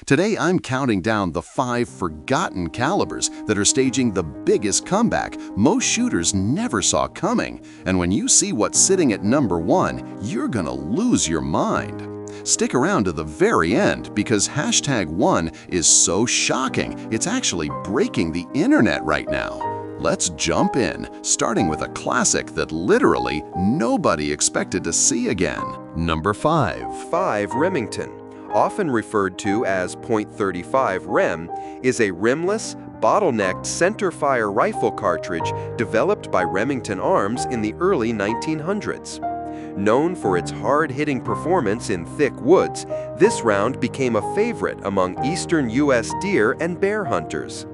Today I'm counting down the 5 forgotten calibers that are staging the biggest comeback most shooters never saw coming. And when you see what's sitting at number 1, you're gonna lose your mind. Stick around to the very end because #1 is so shocking it's actually breaking the internet right now. Let's jump in, starting with a classic that literally nobody expected to see again. Number 5. 5 Remington, often referred to as .35 Rem, is a rimless, bottlenecked centerfire rifle cartridge developed by Remington Arms in the early 1900s. Known for its hard-hitting performance in thick woods, this round became a favorite among eastern U.S. deer and bear hunters.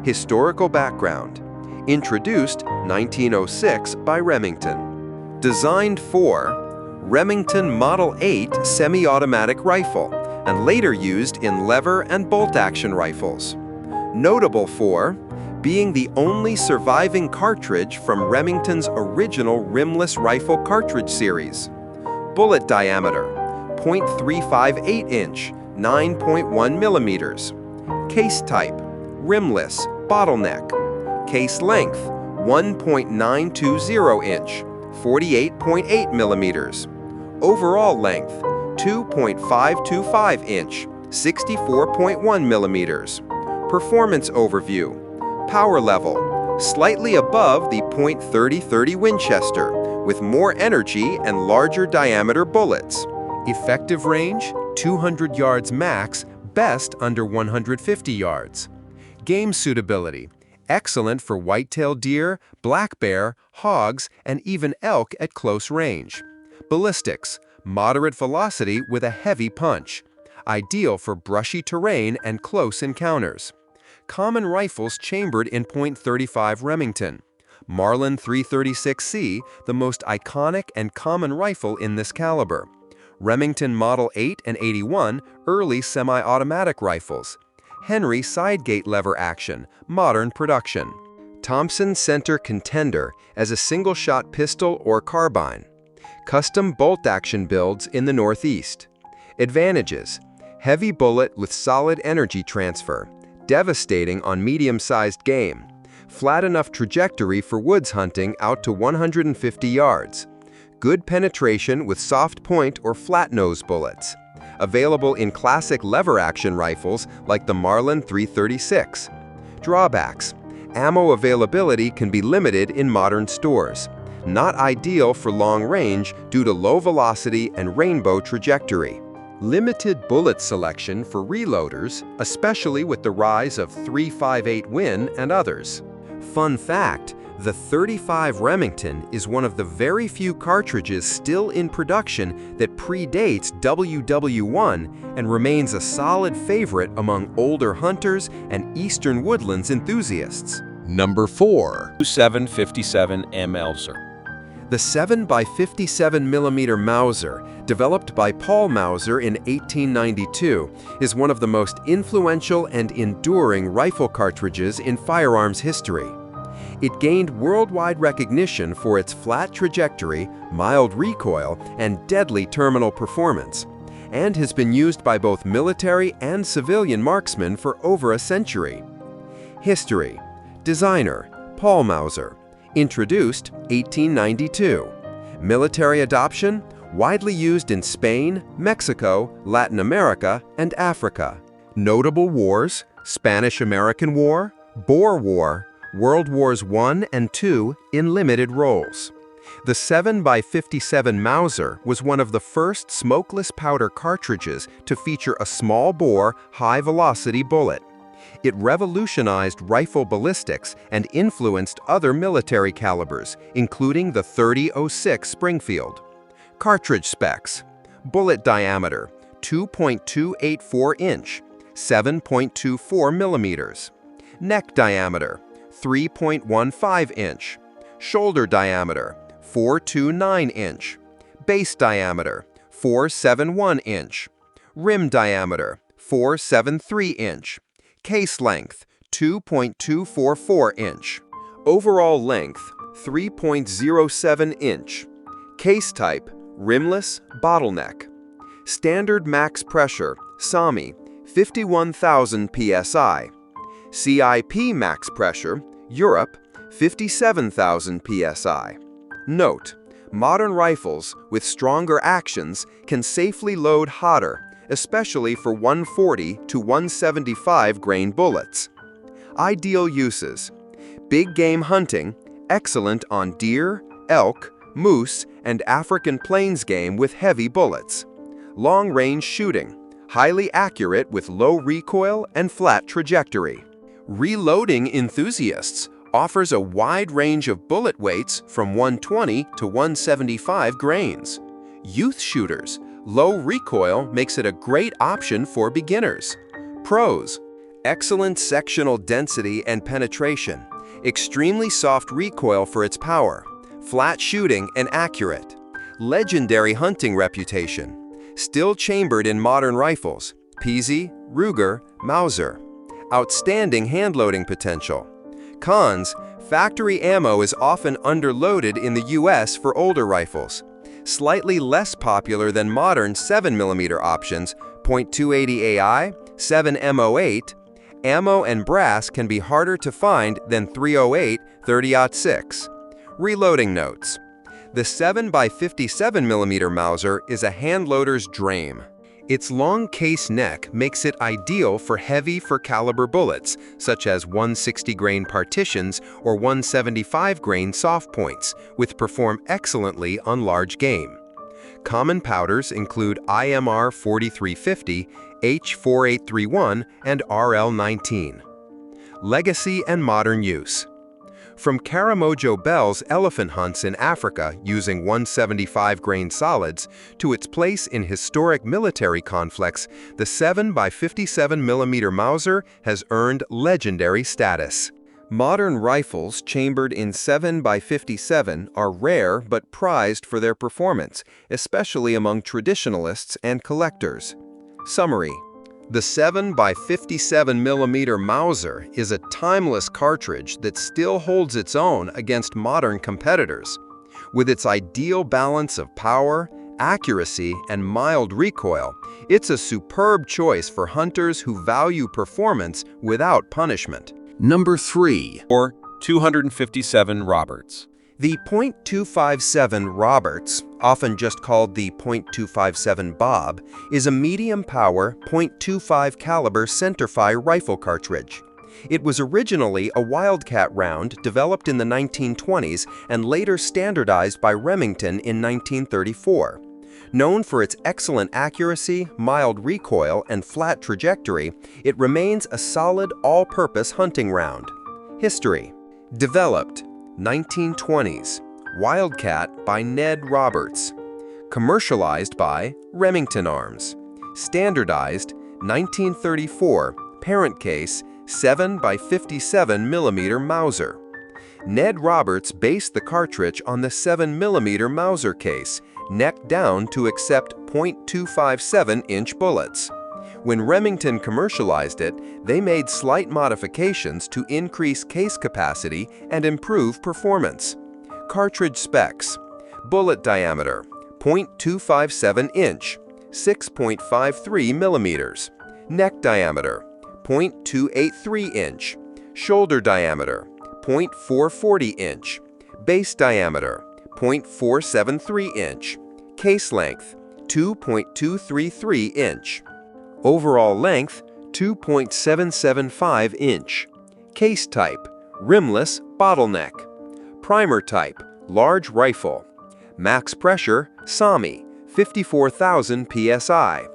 Historical background: introduced 1906 by Remington. Designed for Remington Model 8 semi-automatic rifle and later used in lever and bolt-action rifles. Notable for being the only surviving cartridge from Remington's original rimless rifle cartridge series. Bullet diameter: 0.358 inch, 9.1 millimeters. Case type: rimless, bottleneck. Case length: 1.920 inch, 48.8 millimeters. Overall length: 2.525 inch, 64.1 millimeters. Performance overview: power level: slightly above the .30-30 Winchester, with more energy and larger diameter bullets. Effective range: 200 yards max, best under 150 yards. Game suitability: excellent for white-tailed deer, black bear, hogs, and even elk at close range. Ballistics: moderate velocity with a heavy punch. Ideal for brushy terrain and close encounters. Common rifles chambered in .35 Remington. Marlin 336C, the most iconic and common rifle in this caliber. Remington Model 8 and 81, early semi-automatic rifles. Henry side-gate lever action, modern production. Thompson Center Contender as a single-shot pistol or carbine. Custom bolt-action builds in the Northeast. Advantages: heavy bullet with solid energy transfer, devastating on medium-sized game, flat enough trajectory for woods hunting out to 150 yards, good penetration with soft point or flat nose bullets. Available in classic lever-action rifles like the Marlin 336. Drawbacks: ammo availability can be limited in modern stores. Not ideal for long range due to low velocity and rainbow trajectory. Limited bullet selection for reloaders, especially with the rise of .358 Win and others. Fun fact: the .35 Remington is one of the very few cartridges still in production that predates WW1 and remains a solid favorite among older hunters and eastern woodlands enthusiasts. Number 4. 7.57 Mauser. The 7x57mm Mauser, developed by Paul Mauser in 1892, is one of the most influential and enduring rifle cartridges in firearms history. It gained worldwide recognition for its flat trajectory, mild recoil, and deadly terminal performance, and has been used by both military and civilian marksmen for over a century. History: designer, Paul Mauser. Introduced 1892. Military adoption: widely used in Spain, Mexico, Latin America, and Africa. Notable wars: Spanish-American War, Boer War, World Wars I and II in limited roles. The 7x57 Mauser was one of the first smokeless powder cartridges to feature a small-bore, high-velocity bullet. It revolutionized rifle ballistics and influenced other military calibers, including the .30-06 Springfield. Cartridge specs: bullet diameter: 2.284 inch, 7.24 millimeters. Neck diameter: 3.15 inch. Shoulder diameter: 429 inch. Base diameter: 471 inch. Rim diameter: 473 inch. Case length: 2.244 inch. Overall length: 3.07 inch. Case type: rimless, bottleneck. Standard max pressure, SAMI, 51,000 psi. CIP max pressure, Europe, 57,000 psi. Note: modern rifles with stronger actions can safely load hotter, especially for 140 to 175 grain bullets. Ideal uses: big game hunting, excellent on deer, elk, moose, and African plains game with heavy bullets. Long-range shooting, highly accurate with low recoil and flat trajectory. Reloading enthusiasts offers a wide range of bullet weights from 120 to 175 grains. Youth shooters, low recoil makes it a great option for beginners. Pros: excellent sectional density and penetration, extremely soft recoil for its power, flat shooting and accurate. Legendary hunting reputation, still chambered in modern rifles, PZ, Ruger, Mauser. Outstanding hand-loading potential. Cons: factory ammo is often underloaded in the US for older rifles. Slightly less popular than modern 7mm options, .280 AI, 7M08. Ammo and brass can be harder to find than 308 30-06. Reloading notes: the 7x57mm Mauser is a handloader's dream. Its long case neck makes it ideal for heavy caliber bullets, such as 160 grain partitions or 175 grain soft points, which perform excellently on large game. Common powders include IMR 4350, H4831, and RL19. Legacy and modern use. From Karamojo Bell's elephant hunts in Africa using 175 grain solids to its place in historic military conflicts, the 7x57mm Mauser has earned legendary status. Modern rifles chambered in 7x57 are rare but prized for their performance, especially among traditionalists and collectors. Summary: the 7x57mm Mauser is a timeless cartridge that still holds its own against modern competitors. With its ideal balance of power, accuracy, and mild recoil, it's a superb choice for hunters who value performance without punishment. Number 3. Or 257 Roberts. The .257 Roberts, often just called the .257 Bob, is a medium-power .25 caliber centerfire rifle cartridge. It was originally a Wildcat round developed in the 1920s and later standardized by Remington in 1934. Known for its excellent accuracy, mild recoil, and flat trajectory, it remains a solid all-purpose hunting round. History: developed 1920s, Wildcat by Ned Roberts. Commercialized by Remington Arms. Standardized 1934, parent case 7x57mm Mauser. Ned Roberts based the cartridge on the 7mm Mauser case, neck down to accept .257-inch bullets. When Remington commercialized it, they made slight modifications to increase case capacity and improve performance. Cartridge specs: bullet diameter, .257 inch, 6.53 millimeters. Neck diameter, .283 inch. Shoulder diameter, .440 inch. Base diameter, .473 inch. Case length, 2.233 inch. Overall length, 2.775 inch. Case type, rimless bottleneck. Primer type, large rifle. Max pressure, SAMI, 54,000 psi.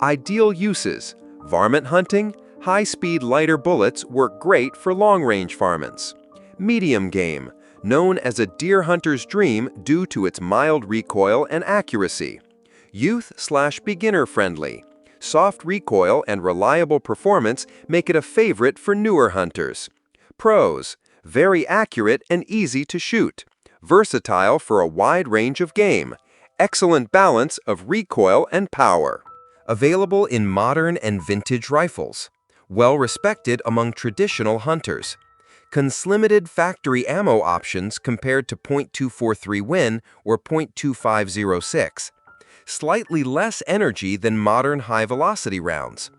Ideal uses: varmint hunting, high-speed lighter bullets work great for long-range varmints. Medium game, known as a deer hunter's dream due to its mild recoil and accuracy. Youth/beginner friendly. Soft recoil and reliable performance make it a favorite for newer hunters. Pros: very accurate and easy to shoot. Versatile for a wide range of game. Excellent balance of recoil and power. Available in modern and vintage rifles. Well respected among traditional hunters. Limited factory ammo options compared to .243 Win or .2506. Slightly less energy than modern high-velocity rounds.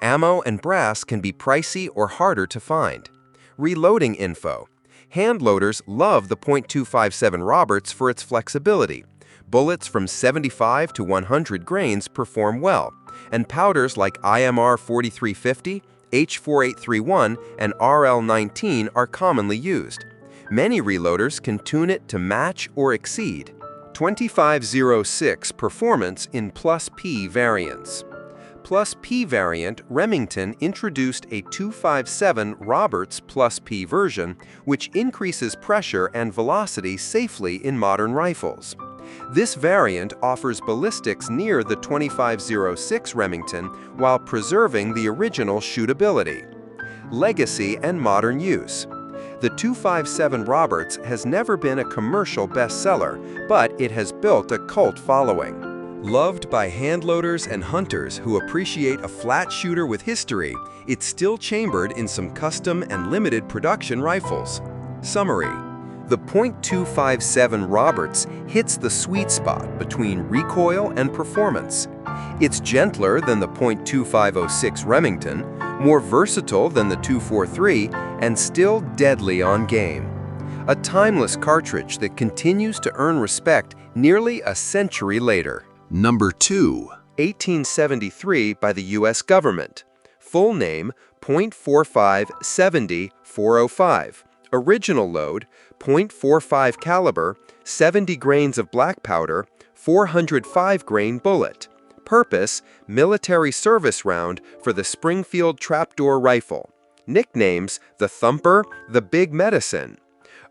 Ammo and brass can be pricey or harder to find. Reloading info. Hand loaders love the .257 Roberts for its flexibility. Bullets from 75 to 100 grains perform well, and powders like IMR 4350, H4831, and RL19 are commonly used. Many reloaders can tune it to match or exceed. 2506 performance in Plus P variants. Plus P variant, Remington introduced a 257 Roberts Plus P version, which increases pressure and velocity safely in modern rifles. This variant offers ballistics near the 2506 Remington while preserving the original shootability. Legacy and modern use. The 257 Roberts has never been a commercial bestseller, but it has built a cult following. Loved by handloaders and hunters who appreciate a flat shooter with history, it's still chambered in some custom and limited production rifles. Summary. The .257 Roberts hits the sweet spot between recoil and performance. It's gentler than the .2506 Remington, more versatile than the 243, and still deadly on game. A timeless cartridge that continues to earn respect nearly a century later. Number 2. 1873 by the U.S. government. Full name, .45-70-405. Original load, .45 caliber, 70 grains of black powder, 405 grain bullet. Purpose, military service round for the Springfield trapdoor rifle. Nicknames, the Thumper, the Big Medicine.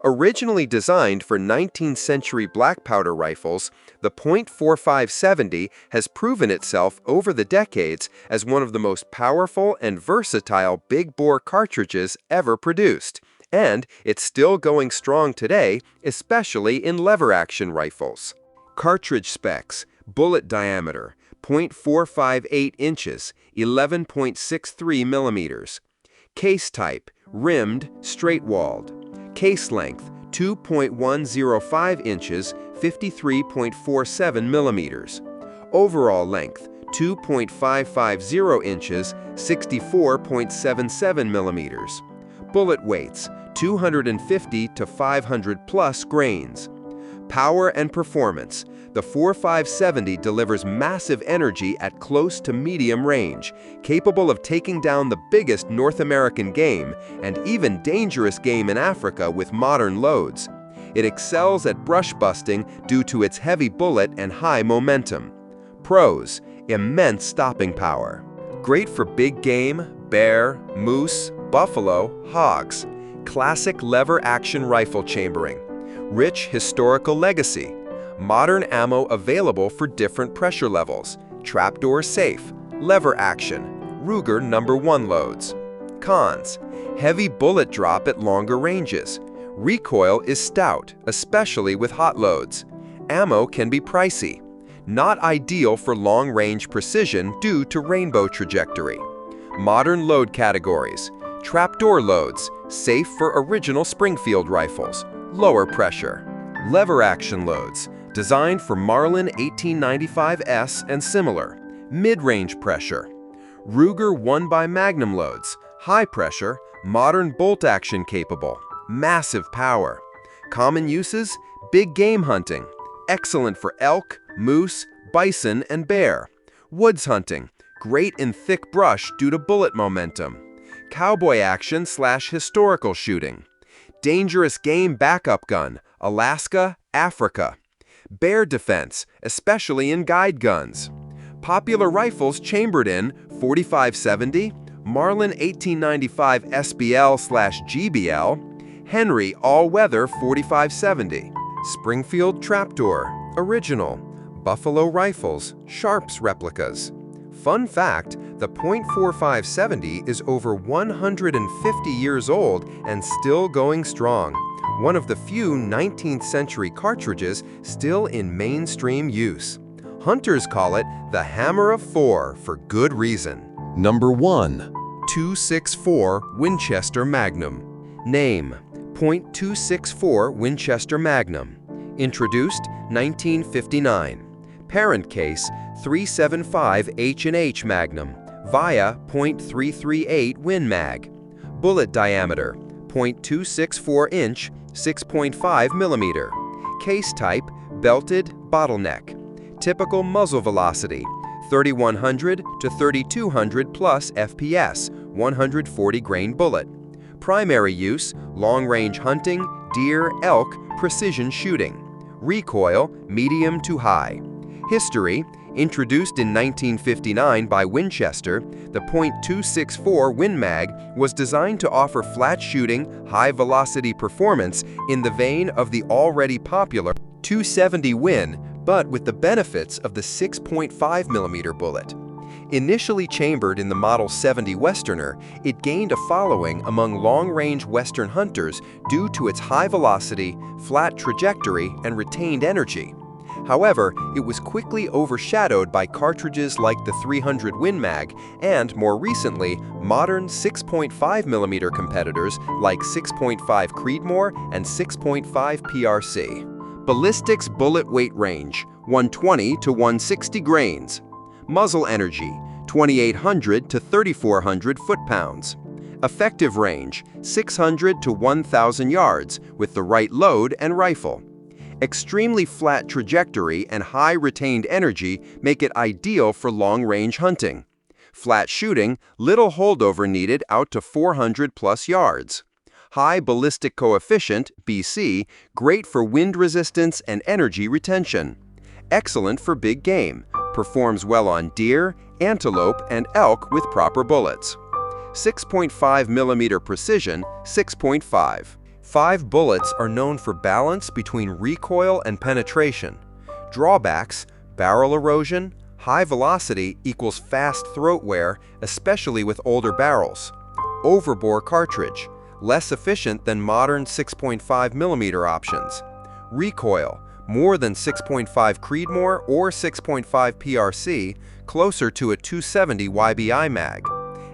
Originally designed for 19th century black powder rifles, the .45-70 has proven itself over the decades as one of the most powerful and versatile big-bore cartridges ever produced. And it's still going strong today, especially in lever-action rifles. Cartridge specs, bullet diameter, .458 inches, 11.63 millimeters. Case type, rimmed, straight-walled. Case length, 2.105 inches, 53.47 millimeters. Overall length, 2.550 inches, 64.77 millimeters. Bullet weights, 250 to 500 plus grains. Power and performance. The 4570 delivers massive energy at close to medium range, capable of taking down the biggest North American game and even dangerous game in Africa with modern loads. It excels at brush busting due to its heavy bullet and high momentum. Pros: immense stopping power. Great for big game, bear, moose, buffalo, hogs. Classic lever-action rifle chambering. Rich historical legacy. Modern ammo available for different pressure levels. Trapdoor safe. Lever action. Ruger No. 1 loads. Cons: heavy bullet drop at longer ranges. Recoil is stout, especially with hot loads. Ammo can be pricey. Not ideal for long-range precision due to rainbow trajectory. Modern load categories. Trapdoor loads, safe for original Springfield rifles. Lower pressure. Lever action loads, designed for Marlin 1895S and similar. Mid-range pressure. Ruger 1x Magnum loads, high pressure, modern bolt action capable. Massive power. Common uses: big game hunting. Excellent for elk, moose, bison, and bear. Woods hunting. Great in thick brush due to bullet momentum. Cowboy action / historical shooting. Dangerous game backup gun, Alaska, Africa. Bear defense, especially in guide guns. Popular rifles chambered in 4570, Marlin 1895 SBL/GBL, Henry all-weather 4570, Springfield trapdoor, original, Buffalo rifles, Sharps replicas. Fun fact, the .4570 is over 150 years old and still going strong. One of the few 19th century cartridges still in mainstream use. Hunters call it the Hammer of Four for good reason. Number 1. 264 Winchester Magnum. Name: .264 Winchester Magnum. Introduced 1959. Parent case 375 H&H Magnum. via .338 Win Mag. Bullet diameter, 0.264 inch, 6.5 millimeter. Case type, belted bottleneck. Typical muzzle velocity, 3100 to 3200 plus FPS, 140 grain bullet. Primary use, long-range hunting, deer, elk, precision shooting. Recoil, medium to high. History, introduced in 1959 by Winchester, the .264 Win Mag was designed to offer flat-shooting, high-velocity performance in the vein of the already popular .270 Win, but with the benefits of the 6.5 millimeter bullet. Initially chambered in the Model 70 Westerner, it gained a following among long-range Western hunters due to its high velocity, flat trajectory, and retained energy. However, it was quickly overshadowed by cartridges like the 300 Win Mag and, more recently, modern 6.5 millimeter competitors like 6.5 Creedmoor and 6.5 PRC. Ballistics bullet weight range, 120 to 160 grains. Muzzle energy, 2,800 to 3,400 foot-pounds. Effective range, 600 to 1,000 yards with the right load and rifle. Extremely flat trajectory and high retained energy make it ideal for long-range hunting. Flat shooting, little holdover needed out to 400 plus yards. High ballistic coefficient, BC, great for wind resistance and energy retention. Excellent for big game. Performs well on deer, antelope, and elk with proper bullets. 6.5 millimeter precision, 6.5. 5 bullets are known for balance between recoil and penetration. Drawbacks, barrel erosion, high velocity equals fast throat wear, especially with older barrels. Overbore cartridge, less efficient than modern 6.5 millimeter options. Recoil, more than 6.5 Creedmoor or 6.5 PRC, closer to a 270 YBI mag.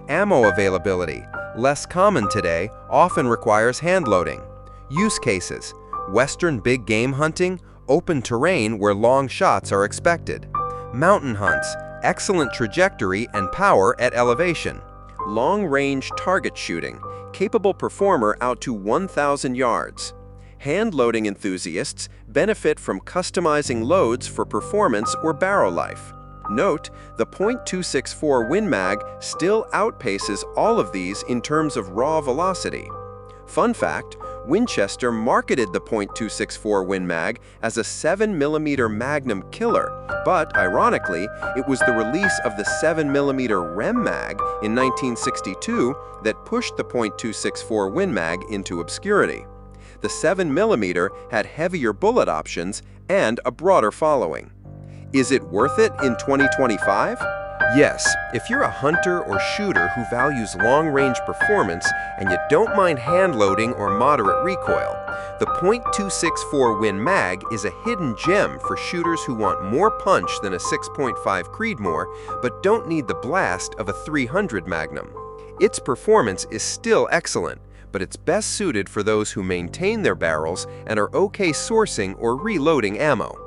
Ammo availability, less common today, often requires hand loading. Use cases, Western big game hunting, open terrain where long shots are expected. Mountain hunts, excellent trajectory and power at elevation. Long-range target shooting, capable performer out to 1,000 yards. Hand-loading enthusiasts benefit from customizing loads for performance or barrel life. Note, the .264 Win Mag still outpaces all of these in terms of raw velocity. Fun fact, Winchester marketed the .264 Win Mag as a 7mm Magnum killer, but ironically, it was the release of the 7mm Rem Mag in 1962 that pushed the .264 Win Mag into obscurity. The 7mm had heavier bullet options and a broader following. Is it worth it in 2025? Yes, if you're a hunter or shooter who values long-range performance and you don't mind hand-loading or moderate recoil, the .264 Win Mag is a hidden gem for shooters who want more punch than a 6.5 Creedmoor but don't need the blast of a 300 Magnum. Its performance is still excellent, but it's best suited for those who maintain their barrels and are okay sourcing or reloading ammo.